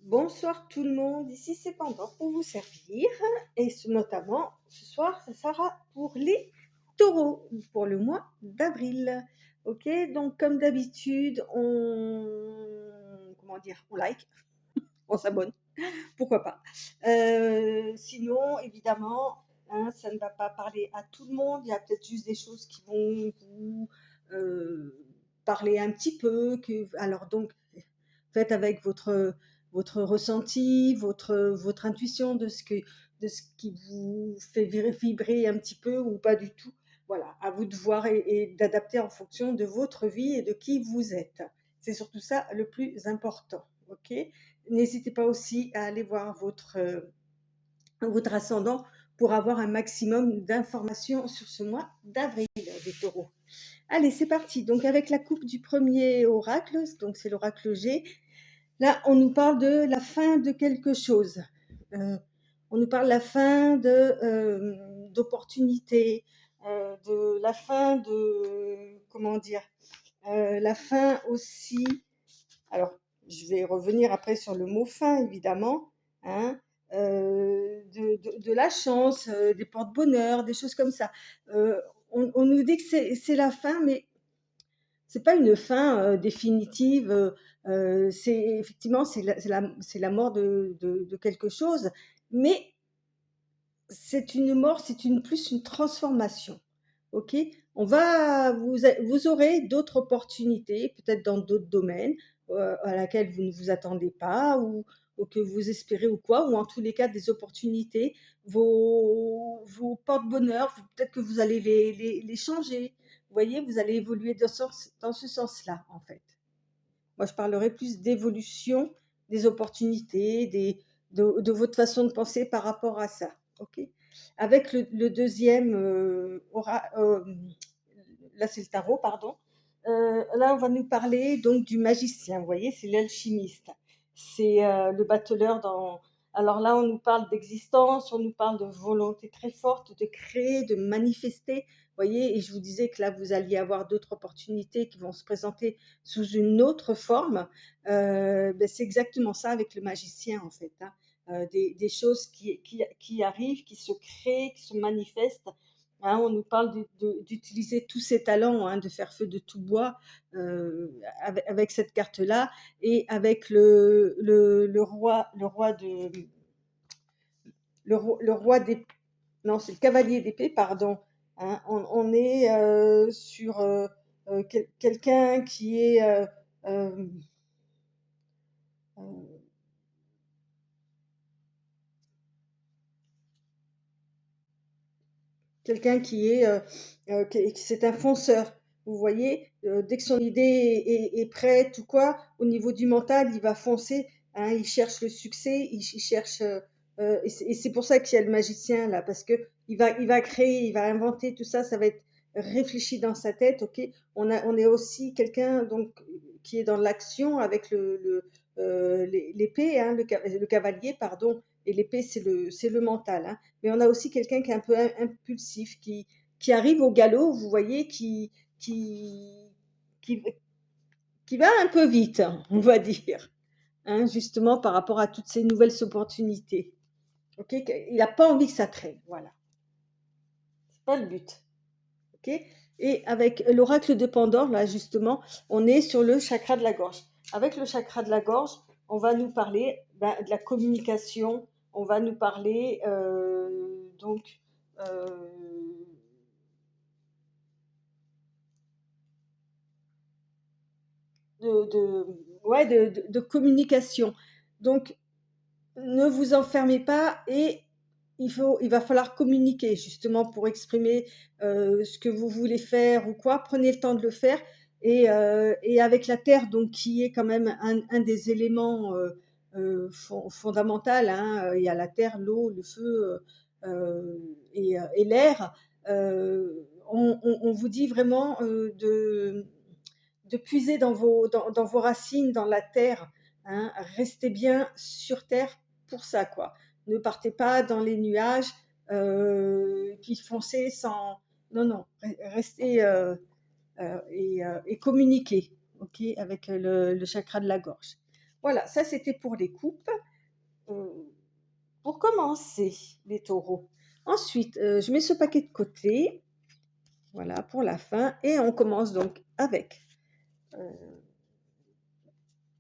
Bonsoir tout le monde, ici c'est Pandore pour vous servir et notamment ce soir ça sera pour les taureaux pour le mois d'avril. Ok, donc comme d'habitude on like, on s'abonne, pourquoi pas. Sinon évidemment hein, ça ne va pas parler à tout le monde, il y a peut-être juste des choses qui vont vous parler un petit peu, alors donc faites avec votre ressenti, votre intuition de ce qui vous fait vibrer un petit peu ou pas du tout. Voilà, à vous de voir et d'adapter en fonction de votre vie et de qui vous êtes. C'est surtout ça le plus important. Ok. N'hésitez pas aussi à aller voir votre ascendant pour avoir un maximum d'informations sur ce mois d'avril des taureaux. Allez, c'est parti. Donc avec la coupe du premier oracle, donc c'est l'oracle G, là, on nous parle de la fin de quelque chose. On nous parle de la fin d'opportunités, de la fin de, comment dire, la fin aussi. Alors, je vais revenir après sur le mot fin, évidemment, hein, de la chance, des porte-bonheur, des choses comme ça. On nous dit que c'est la fin, mais c'est pas une fin définitive. C'est effectivement c'est la mort de quelque chose, mais c'est une mort, c'est plus une transformation. Ok, vous aurez d'autres opportunités, peut-être dans d'autres domaines à laquelle vous ne vous attendez pas ou que vous espérez ou quoi, ou en tous les cas des opportunités. Vos porte-bonheur, peut-être que vous allez les changer. Vous voyez, vous allez évoluer dans ce sens-là, en fait. Moi, je parlerai plus d'évolution des opportunités, de votre façon de penser par rapport à ça. Ok. Avec le deuxième là c'est le tarot, pardon. Là, on va nous parler donc du magicien. Vous voyez, c'est l'alchimiste. C'est le battleur dans. Alors là, on nous parle d'existence, on nous parle de volonté très forte de créer, de manifester. Vous voyez, et je vous disais que là, vous alliez avoir d'autres opportunités qui vont se présenter sous une autre forme. Ben, c'est exactement ça avec le magicien, en fait. Hein. Des choses qui arrivent, qui se créent, qui se manifestent. Hein, on nous parle d'utiliser tous ses talents, hein, de faire feu de tout bois avec cette carte-là et avec le roi de le roi des non, c'est le cavalier d'épée, pardon. Hein. On est sur quelqu'un qui est euh, euh, quelqu'un qui est, c'est un fonceur. Vous voyez, dès que son idée est prête ou quoi, au niveau du mental, il va foncer. Hein, il cherche le succès, il cherche. Et c'est pour ça qu'il y a le magicien là, parce que il va créer, il va inventer tout ça, ça va être réfléchi dans sa tête. Ok, on est aussi quelqu'un donc qui est dans l'action avec l'épée, hein, le cavalier, pardon, et l'épée c'est le mental. Hein, mais on a aussi quelqu'un qui est un peu impulsif, qui arrive au galop, vous voyez, qui, qui, qui va un peu vite, on va dire, hein, justement par rapport à toutes ces nouvelles opportunités. Ok, il n'a pas envie que ça traîne, voilà, c'est pas le but. Ok, et avec l'oracle de Pandore, là justement, on est sur le chakra de la gorge. Avec le chakra de la gorge, on va nous parler de la communication, on va nous parler donc euh, ouais, de communication. Donc, ne vous enfermez pas et il va falloir communiquer justement pour exprimer ce que vous voulez faire ou quoi. Prenez le temps de le faire et avec la terre, donc qui est quand même un des éléments fondamentaux. Hein, il y a la terre, l'eau, le feu et l'air. On vous dit vraiment de puiser dans vos racines, dans la terre. Hein, restez bien sur terre pour ça, quoi. Ne partez pas dans les nuages, puis foncez sans. Non, non, restez et communiquez, ok, avec le chakra de la gorge. Voilà, ça c'était pour les coupes. Euh, pour commencer, les taureaux. Ensuite, je mets ce paquet de côté, voilà, pour la fin, et on commence donc avec euh,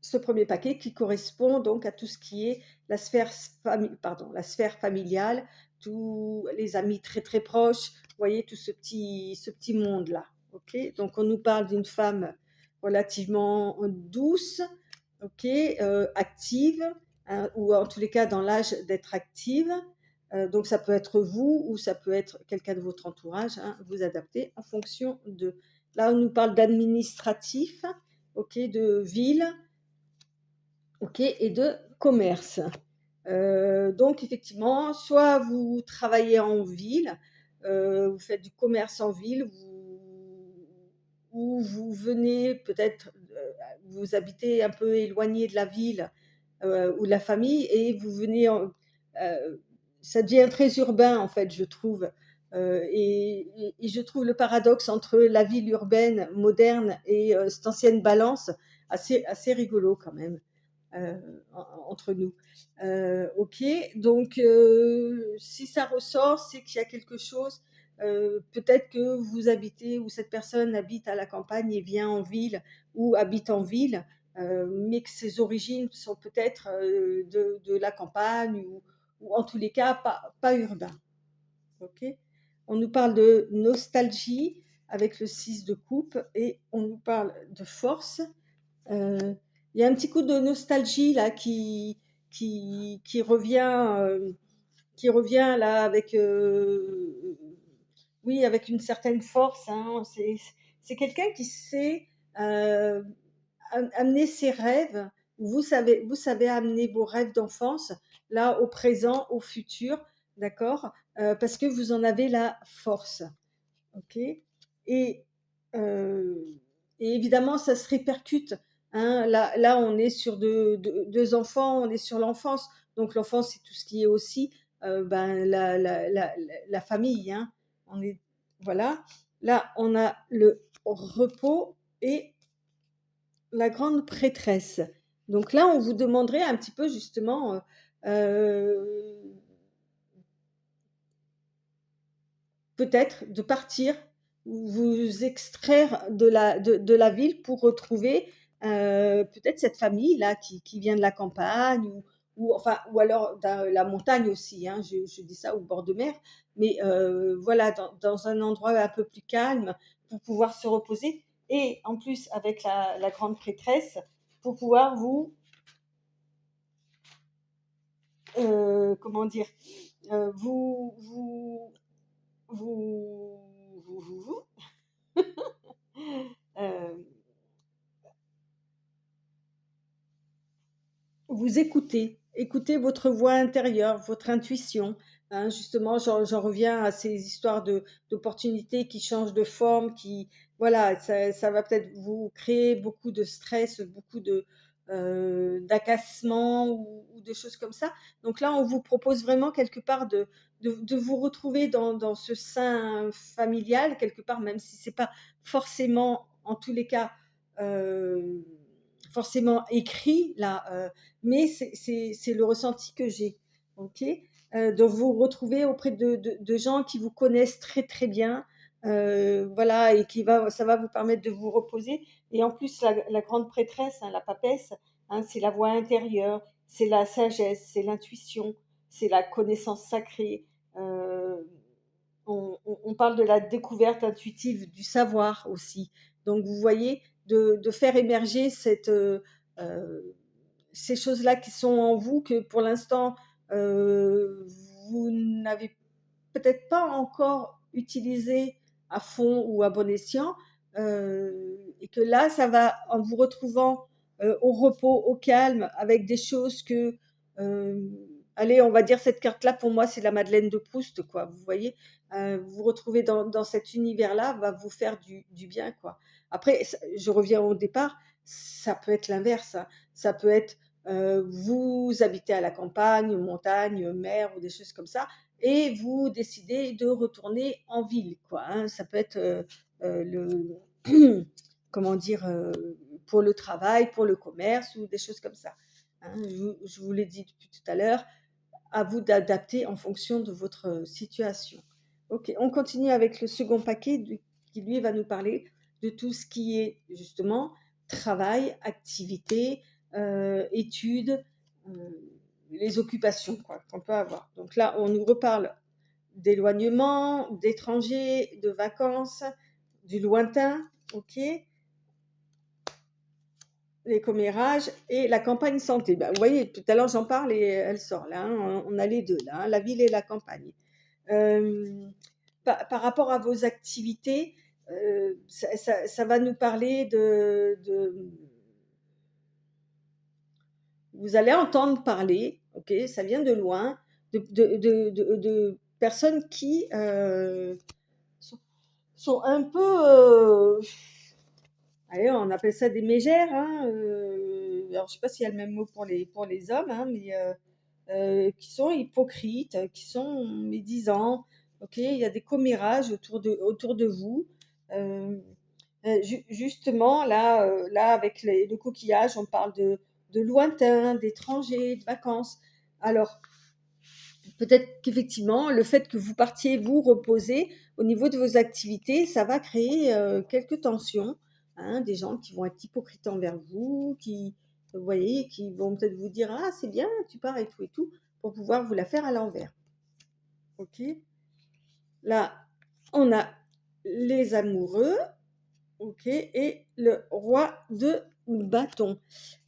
ce premier paquet qui correspond donc à tout ce qui est la sphère familiale, tous les amis très très proches, vous voyez, tout ce petit monde-là. Ok, donc on nous parle d'une femme relativement douce, ok, active, hein, ou en tous les cas dans l'âge d'être active. Donc ça peut être vous ou ça peut être quelqu'un de votre entourage, hein, vous adaptez en fonction de. Là, on nous parle d'administratif, ok, de ville, ok, et de commerce. Donc effectivement, soit vous travaillez en ville, vous faites du commerce en ville, ou vous venez peut-être, vous habitez un peu éloigné de la ville ou de la famille et vous venez ça devient très urbain en fait, je trouve. Et je trouve le paradoxe entre la ville urbaine moderne et cette ancienne balance assez rigolo quand même entre nous. Ok, donc si ça ressort, c'est qu'il y a quelque chose. Peut-être que vous habitez ou cette personne habite à la campagne et vient en ville ou habite en ville, mais que ses origines sont peut-être de la campagne ou en tous les cas pas urbain. Ok, on nous parle de nostalgie avec le 6 de coupe et on nous parle de force. Euh, il y a un petit coup de nostalgie là qui qui revient là avec, oui, avec une certaine force. Hein. C'est quelqu'un qui sait euh, amener ses rêves. Vous savez amener vos rêves d'enfance là au présent, au futur, d'accord. Parce que vous en avez la force. Ok. Et, euh, et évidemment, ça se répercute. Hein. Là, on est sur deux enfants, on est sur l'enfance. Donc, l'enfance, c'est tout ce qui est aussi ben, la famille. Hein. On est, voilà. Là, on a le repos et la grande prêtresse. Donc là, on vous demanderait un petit peu justement euh, peut-être de partir, vous extraire de la ville pour retrouver peut-être cette famille-là qui vient de la campagne enfin, ou alors dans la montagne aussi, hein, je dis ça au bord de mer, mais voilà, dans un endroit un peu plus calme pour pouvoir se reposer et en plus avec la grande prêtresse pour pouvoir comment dire, euh, vous, vous, vous, vous, euh, vous écoutez, écoutez votre voix intérieure, votre intuition. Hein, justement, j'en reviens à ces histoires d'opportunités qui changent de forme, voilà, ça va peut-être vous créer beaucoup de stress, beaucoup d'agacement ou de choses comme ça. Donc là, on vous propose vraiment quelque part de vous retrouver dans ce sein familial, quelque part, même si c'est pas forcément, en tous les cas, euh, forcément écrit là. Mais c'est le ressenti que j'ai. Ok, de vous retrouver auprès de gens qui vous connaissent très très bien, voilà, et ça va vous permettre de vous reposer. Et en plus, la grande prêtresse, hein, la papesse, hein, c'est la voix intérieure, c'est la sagesse, c'est l'intuition, c'est la connaissance sacrée. Euh, on parle de la découverte intuitive du savoir aussi. Donc, vous voyez, de faire émerger euh, ces choses-là qui sont en vous que pour l'instant, euh, vous n'avez peut-être pas encore utilisé à fond ou à bon escient, et que là, ça va, en vous retrouvant au repos, au calme, avec des choses euh, allez, on va dire cette carte-là, pour moi, c'est la Madeleine de Proust, quoi, vous voyez, vous vous retrouvez dans cet univers-là, va vous faire du bien, quoi. Après, je reviens au départ, ça peut être l'inverse, hein. Ça peut être, vous habitez à la campagne, montagne, mer ou des choses comme ça, et vous décidez de retourner en ville, quoi. Hein. Ça peut être comment dire, pour le travail, pour le commerce ou des choses comme ça. hein. Je vous l'ai dit depuis tout à l'heure, à vous d'adapter en fonction de votre situation. Ok, on continue avec le second paquet qui lui va nous parler de tout ce qui est justement travail, activité, études, les occupations quoi, qu'on peut avoir. Donc là, on nous reparle d'éloignement, d'étrangers, de vacances, du lointain, ok, les commérages et la campagne santé. Ben, vous voyez, tout à l'heure j'en parle et elle sort là, hein, on a les deux là, hein, la ville et la campagne. Par rapport à vos activités, ça va nous parler vous allez entendre parler, ok, ça vient de loin, de personnes qui sont, sont un peu, allez, on appelle ça des mégères, hein, alors je sais pas s'il y a le même mot pour les hommes, hein, mais qui sont hypocrites, qui sont médisants, ok, il y a des commérages autour de vous. Euh, Justement, là avec le coquillage, on parle de lointain, d'étrangers, de vacances. Alors, peut-être qu'effectivement, le fait que vous partiez vous reposer au niveau de vos activités, ça va créer quelques tensions, hein, des gens qui vont être hypocrites envers vous, vous voyez, qui vont peut-être vous dire ah c'est bien, tu pars et tout, pour pouvoir vous la faire à l'envers. Ok. Là, on a les amoureux, ok, et le roi de bâton.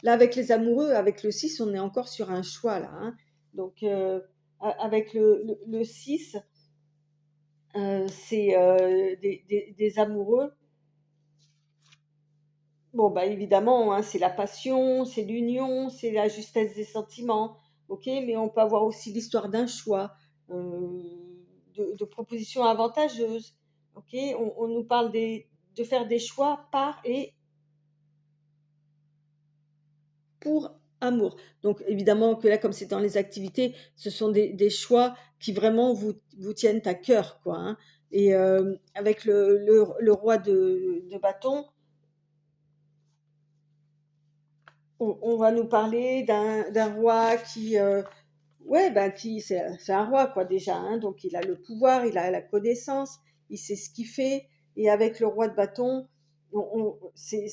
Là, avec les amoureux, avec le 6, on est encore sur un choix là, hein. Donc avec le 6, c'est des amoureux. Bon, bah évidemment, hein, c'est la passion, c'est l'union, c'est la justesse des sentiments, ok, mais on peut avoir aussi l'histoire d'un choix, de propositions avantageuses, ok. On nous parle de faire des choix par et pour amour. Donc évidemment que là, comme c'est dans les activités, ce sont des choix qui vraiment vous tiennent à cœur, quoi, hein. Et avec le roi de bâton, on va nous parler d'un roi qui, ouais, ben c'est un roi quoi déjà, hein, donc il a le pouvoir, il a la connaissance, il sait ce qu'il fait. Et avec le roi de bâton, c'est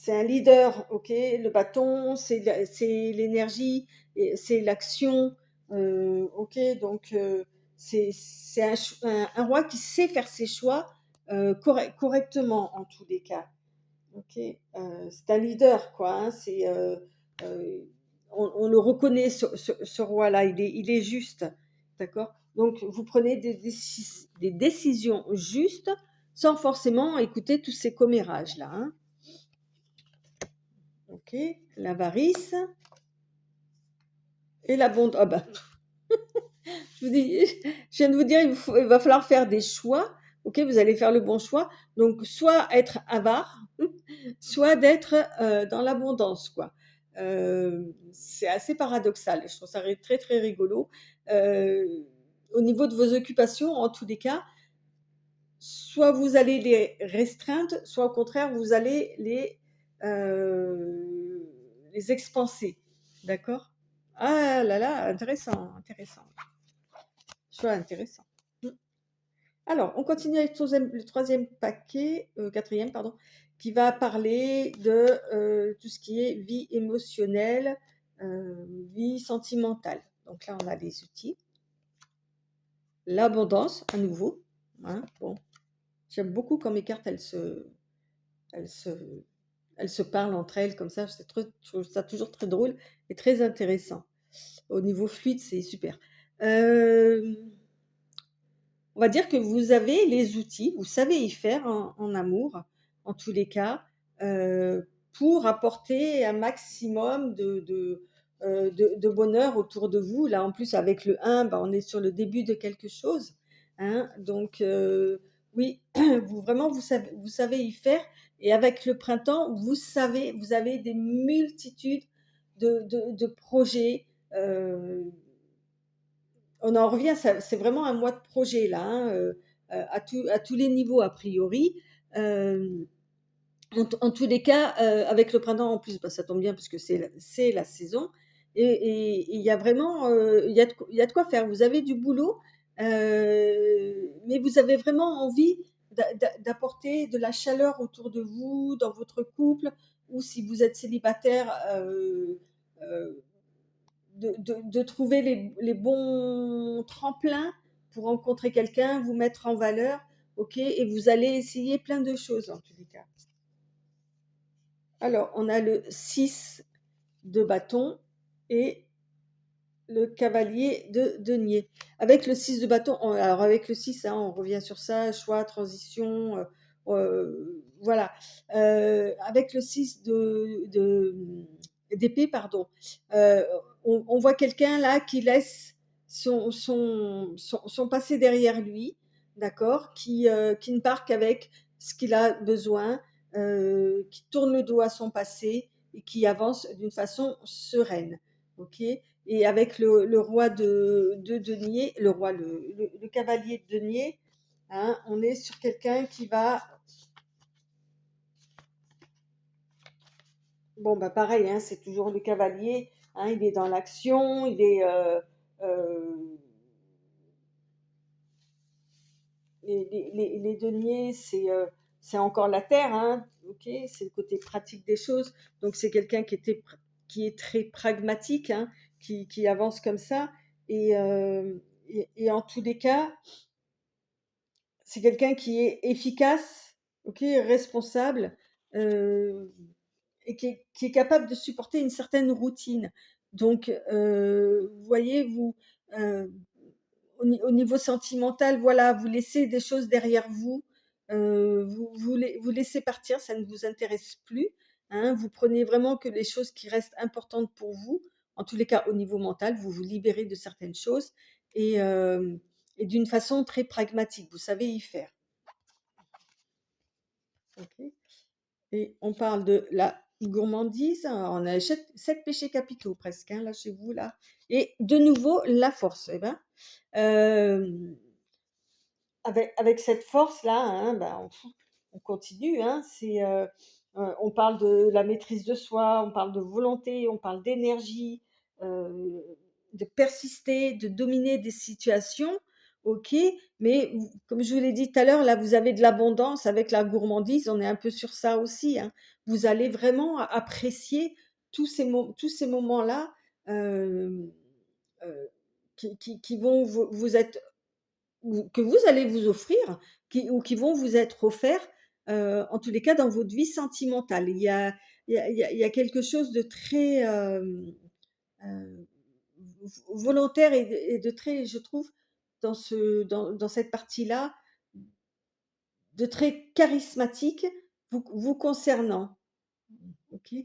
un leader, ok. Le bâton, c'est l'énergie, c'est l'action, ok. Donc c'est un roi qui sait faire ses choix correctement en tous les cas. Ok, c'est un leader, quoi, hein, euh, on le reconnaît, ce roi-là, il est juste, d'accord? Donc, vous prenez des décisions justes sans forcément écouter tous ces commérages-là, hein. Ok, l'avarice et l'abondance. Ah ben, je vous dis, je viens de vous dire, il va falloir faire des choix. Ok, vous allez faire le bon choix. Donc, soit être avare, soit d'être dans l'abondance, quoi. C'est assez paradoxal. Je trouve ça très très rigolo. Euh, Au niveau de vos occupations, en tous les cas, soit vous allez les restreindre, soit au contraire vous allez les expanser. D'accord? Ah là là, intéressant, intéressant. Choix intéressant. Alors, on continue avec le troisième paquet, quatrième, pardon, qui va parler de tout ce qui est vie émotionnelle, vie sentimentale. Donc là, on a les outils. L'abondance, à nouveau, hein, bon. J'aime beaucoup quand mes cartes, elles se, elles se parlent entre elles comme ça. Je trouve ça toujours très drôle et très intéressant. Au niveau fluide, c'est super. On va dire que vous avez les outils, vous savez y faire en amour, en tous les cas, pour apporter un maximum de bonheur autour de vous. Là, en plus, avec le 1, bah, on est sur le début de quelque chose, hein. Donc, oui, vraiment, vous savez y faire. Et avec le printemps, vous avez des multitudes de projets. On en revient, c'est vraiment un mois de projet là, hein, à tous les niveaux a priori. Euh, En tous les cas, avec le printemps en plus, bah, ça tombe bien parce que c'est la saison et il y a vraiment, il y a de quoi faire. Vous avez du boulot, mais vous avez vraiment envie d'apporter de la chaleur autour de vous, dans votre couple ou si vous êtes célibataire, heu, de trouver les bons tremplins pour rencontrer quelqu'un, vous mettre en valeur, OK? Et vous allez essayer plein de choses en tous les cas. Alors, on a le 6 de bâton et le cavalier de denier. Avec le 6 de bâton, alors avec le 6, hein, on revient sur ça, choix, transition, voilà. Avec le 6 d'épée, pardon, euh, on voit quelqu'un là qui laisse son passé derrière lui, d'accord, qui ne part qu'avec ce qu'il a besoin, qui tourne le dos à son passé et qui avance d'une façon sereine. Ok. Et avec le roi de denier, le cavalier de denier, hein, on est sur quelqu'un qui va, bon bah pareil, hein, c'est toujours le cavalier, hein, il est dans l'action, euh, les deniers, c'est encore la terre, hein, ok, c'est le côté pratique des choses. Donc c'est quelqu'un qui est très pragmatique, hein, qui avance comme ça. Et, et en tous les cas, c'est quelqu'un qui est efficace, ok, responsable, euh, et qui est capable de supporter une certaine routine. Donc, vous voyez, euh, au niveau sentimental, voilà, vous laissez des choses derrière vous, vous laissez partir, ça ne vous intéresse plus, hein, vous prenez vraiment que les choses qui restent importantes pour vous, en tous les cas au niveau mental, vous vous libérez de certaines choses et, euh, et d'une façon très pragmatique, vous savez y faire. Ok. Et on parle de la gourmandise. Alors, on a sept péchés capitaux presque, hein, là chez vous là. Et de nouveau la force. Eh ben, euh, avec cette force-là, hein, ben, on continue. Hein, on parle de la maîtrise de soi, on parle de volonté, on parle d'énergie, euh, de persister, de dominer des situations. Ok, mais comme je vous l'ai dit tout à l'heure, là, vous avez de l'abondance avec la gourmandise. On est un peu sur ça aussi. Hein. Vous allez vraiment apprécier tous ces moments-là euh, euh, qui vont vous être que vous allez vous offrir ou qui vont vous être offerts, en tous les cas dans votre vie sentimentale. Il y a quelque chose de très euh, volontaire et de très, je trouve, dans cette partie-là, de très charismatique vous concernant. Ok.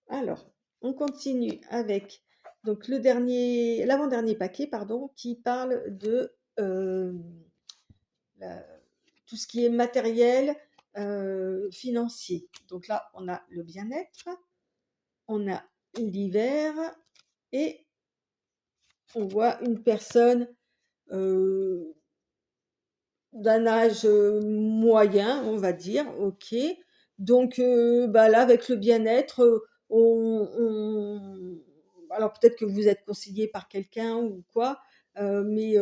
Alors, on continue avec donc l'avant-dernier paquet, pardon, qui parle de la- tout ce qui est matériel, financier. Donc là, on a le bien-être, on a l'hiver et on voit une personne euh, d'un âge moyen, on va dire, ok. Donc bah là, avec le bien-être, alors peut-être que vous êtes conseillé par quelqu'un ou quoi, mais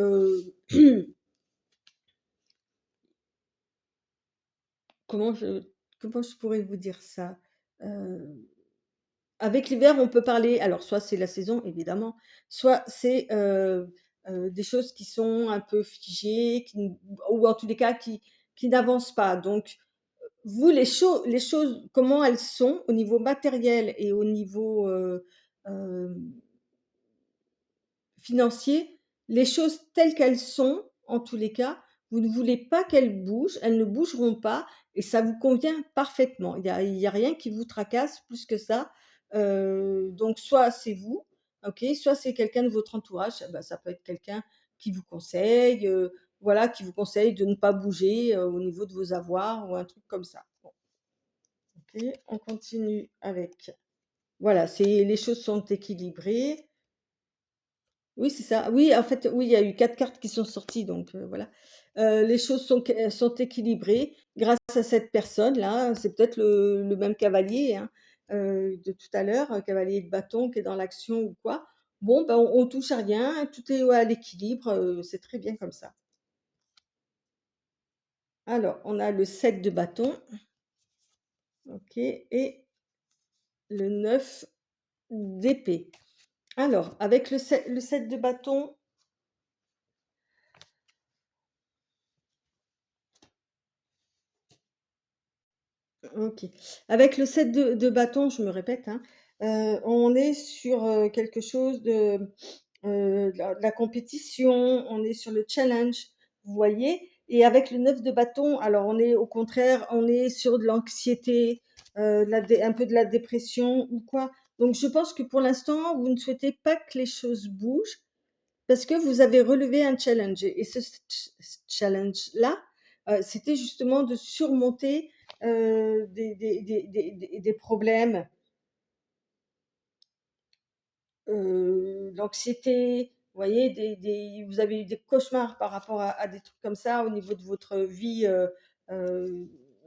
comment je, comment je pourrais vous dire ça? Euh, Avec l'hiver, on peut parler, alors soit c'est la saison évidemment, soit c'est des choses qui sont un peu figées, ou en tous les cas qui n'avancent pas. Donc, vous, les choses, comment elles sont au niveau matériel et au niveau euh, financier, les choses telles qu'elles sont, en tous les cas, vous ne voulez pas qu'elles bougent, elles ne bougeront pas et ça vous convient parfaitement. Il y a rien qui vous tracasse plus que ça. Donc, soit c'est vous, ok, soit c'est quelqu'un de votre entourage. Eh ben, ça peut être quelqu'un qui vous conseille, voilà, qui vous conseille de ne pas bouger au niveau de vos avoirs ou un truc comme ça. Bon, ok, on continue avec. Voilà, les choses sont équilibrées. Oui, c'est ça. Oui, en fait, oui, il y a eu 4 cartes qui sont sorties, donc voilà. Les choses sont équilibrées grâce à cette personne-là. C'est peut-être le même cavalier, hein, de tout à l'heure, un cavalier de bâton qui est dans l'action ou quoi. Bon, ben, on touche à rien, tout est à l'équilibre, c'est très bien comme ça. Alors, on a le 7 de bâton, ok, et le 9 d'épée. Alors, avec le 7 de bâton, ok. Avec le 7 de bâton, je me répète, hein, on est sur quelque chose de la compétition, on est sur le challenge, vous voyez. Et avec le 9 de bâton, alors on est au contraire, on est sur de l'anxiété, un peu de la dépression ou quoi. Donc je pense que pour l'instant, vous ne souhaitez pas que les choses bougent parce que vous avez relevé un challenge. Et ce challenge-là, c'était justement de surmonter des problèmes, l'anxiété, vous voyez, vous avez eu des cauchemars par rapport à des trucs comme ça au niveau de votre vie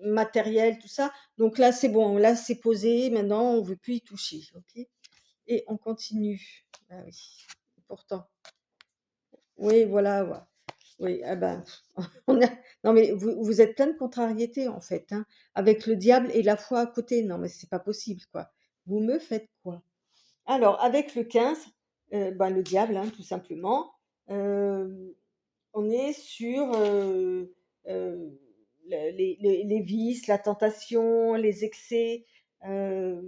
matérielle, tout ça. Donc là, c'est bon, là, c'est posé, maintenant, on ne veut plus y toucher. Ok. Et on continue. Ah oui, pourtant. Oui, voilà. Ouais. Oui, ah ben, on a... non, mais vous êtes plein de contrariétés, en fait, hein, avec le diable et la foi à côté. Non, mais c'est pas possible, quoi. Vous me faites quoi? Alors, avec le 15, ben, le diable, hein, tout simplement, euh, on est sur euh, les vices, la tentation, les excès, euh,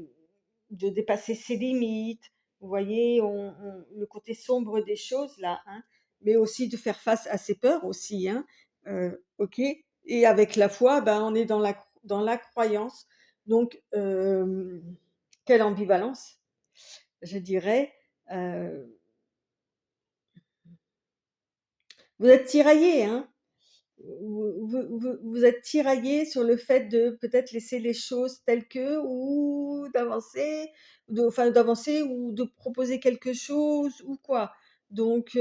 de dépasser ses limites. Vous voyez, le côté sombre des choses là, hein, mais aussi de faire face à ses peurs aussi, hein, ok. Et avec la foi, ben, on est dans la croyance. Donc, quelle ambivalence, je dirais. Euh, vous êtes tiraillé, hein. Vous êtes tiraillé sur le fait de peut-être laisser les choses telles que ou d'avancer, enfin d'avancer ou de proposer quelque chose ou quoi. Donc,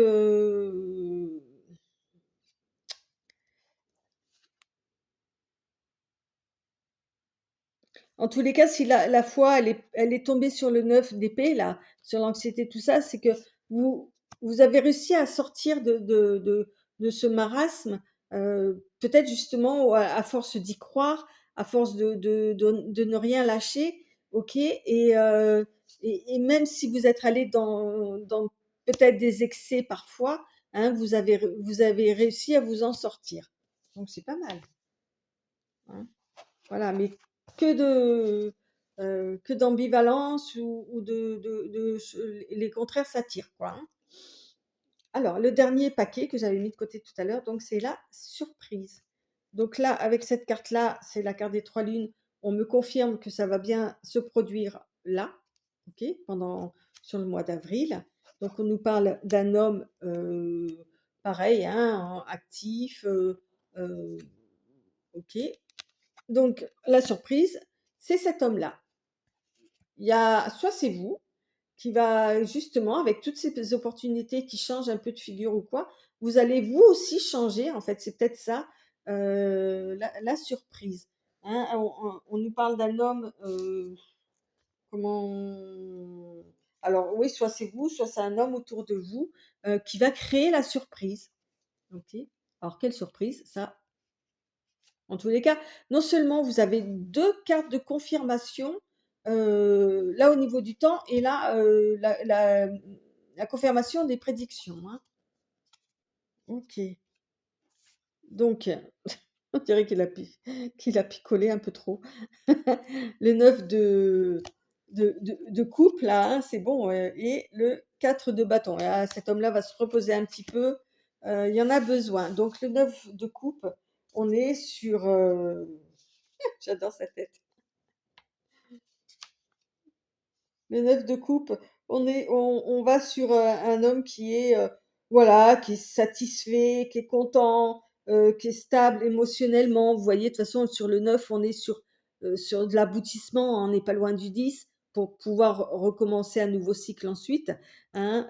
en tous les cas, si la foi, elle est tombée sur le 9 d'épée, là, sur l'anxiété, tout ça, c'est que vous, vous avez réussi à sortir de ce marasme, peut-être justement à force d'y croire, à force de ne rien lâcher, ok? Et même si vous êtes allé dans peut-être des excès parfois, hein, vous avez réussi à vous en sortir. Donc c'est pas mal, hein. Voilà, mais que que d'ambivalence ou les contraires s'attirent, quoi, hein. Alors, le dernier paquet que j'avais mis de côté tout à l'heure, donc c'est la surprise. Donc là, avec cette carte-là, c'est la carte des trois lunes. On me confirme que ça va bien se produire là, ok, sur le mois d'avril. Donc, on nous parle d'un homme pareil, hein, actif, euh, ok. Donc, la surprise, c'est cet homme-là. Il y a soit c'est vous qui va justement, avec toutes ces opportunités qui changent un peu de figure ou quoi, vous allez vous aussi changer. En fait, c'est peut-être ça, la surprise, hein. On nous parle d'un homme, comment... Alors oui, soit c'est vous, soit c'est un homme autour de vous qui va créer la surprise. Ok. Alors quelle surprise? Ça, en tous les cas, non seulement vous avez 2 cartes de confirmation, là au niveau du temps et là, la confirmation des prédictions, hein. OK. Donc, on dirait qu'il a picolé un peu trop. Le 9 de coupe là, hein, c'est bon, et le 4 de bâton. Et ah, cet homme-là va se reposer un petit peu, il y en a besoin. Donc le 9 de coupe, on est sur, j'adore sa tête. Le 9 de coupe, on va sur un homme qui est, voilà, qui est satisfait, qui est content, qui est stable émotionnellement. Vous voyez, de toute façon, sur le 9, on est sur de l'aboutissement, on n'est pas loin du 10 pour pouvoir recommencer un nouveau cycle ensuite, hein.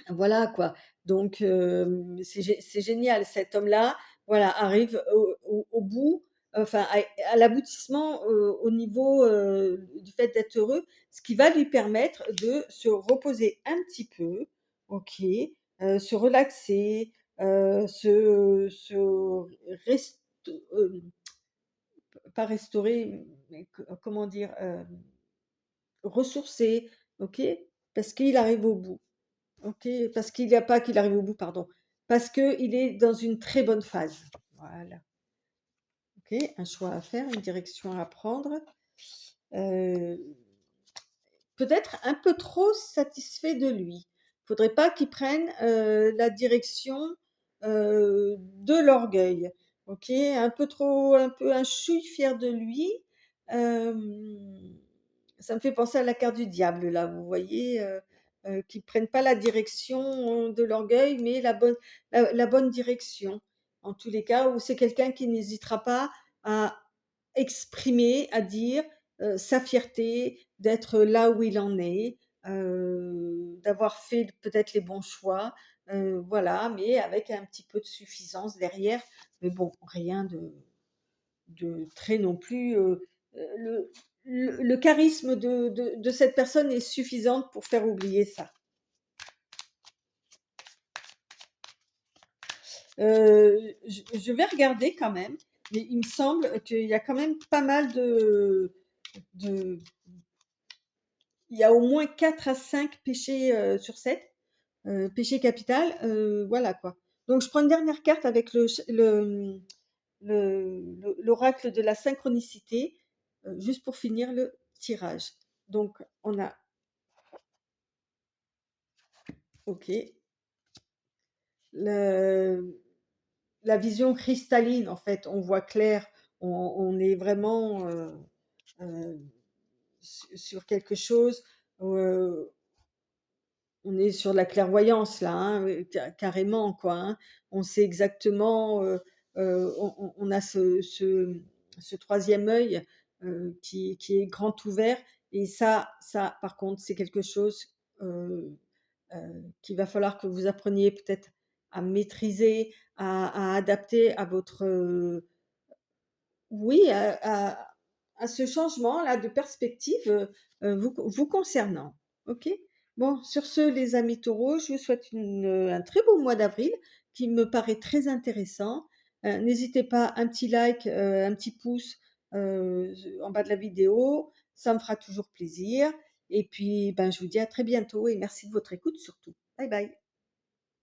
Voilà quoi. Donc, c'est génial. Cet homme-là, voilà, arrive au bout, enfin, à l'aboutissement, au niveau du fait d'être heureux, ce qui va lui permettre de se reposer un petit peu, ok, se relaxer, se pas restaurer, mais comment dire, ressourcer, ok, parce qu'il arrive au bout. OK, parce qu'il y a pas qu'il arrive au bout, pardon. Parce qu'il est dans une très bonne phase. Voilà. OK, un choix à faire, une direction à prendre. Euh, Peut-être un peu trop satisfait de lui. Faudrait pas qu'il prenne la direction de l'orgueil. OK, un peu trop, un peu un chouille fier de lui. Euh, Ça me fait penser à la carte du diable, là, vous voyez, qui ne prennent pas la direction de l'orgueil, mais la bonne direction. En tous les cas, où c'est quelqu'un qui n'hésitera pas à exprimer, à dire sa fierté d'être là où il en est, d'avoir fait peut-être les bons choix, voilà, mais avec un petit peu de suffisance derrière. Mais bon, rien de très non plus. Le, le charisme de cette personne est suffisant pour faire oublier ça. Je vais regarder quand même, mais il me semble qu'il y a quand même pas mal de il y a au moins 4 à 5 péchés sur 7, péchés capital, voilà quoi. Donc je prends une dernière carte avec l'oracle de la synchronicité, juste pour finir le tirage. Donc on a, ok, le, la vision cristalline, en fait, on voit clair, on est vraiment euh, sur quelque chose. euh, on est sur la clairvoyance là, hein, carrément quoi, hein. On sait exactement, on a ce troisième œil qui est grand ouvert. Et ça, par contre, c'est quelque chose qu'il va falloir que vous appreniez peut-être à maîtriser, à adapter à votre, oui, à ce changement-là de perspective vous concernant. OK? Bon, sur ce, les amis taureaux, je vous souhaite un très beau mois d'avril qui me paraît très intéressant. N'hésitez pas, un petit like, un petit pouce en bas de la vidéo, ça me fera toujours plaisir. Et puis, ben, je vous dis à très bientôt et merci de votre écoute surtout. Bye bye.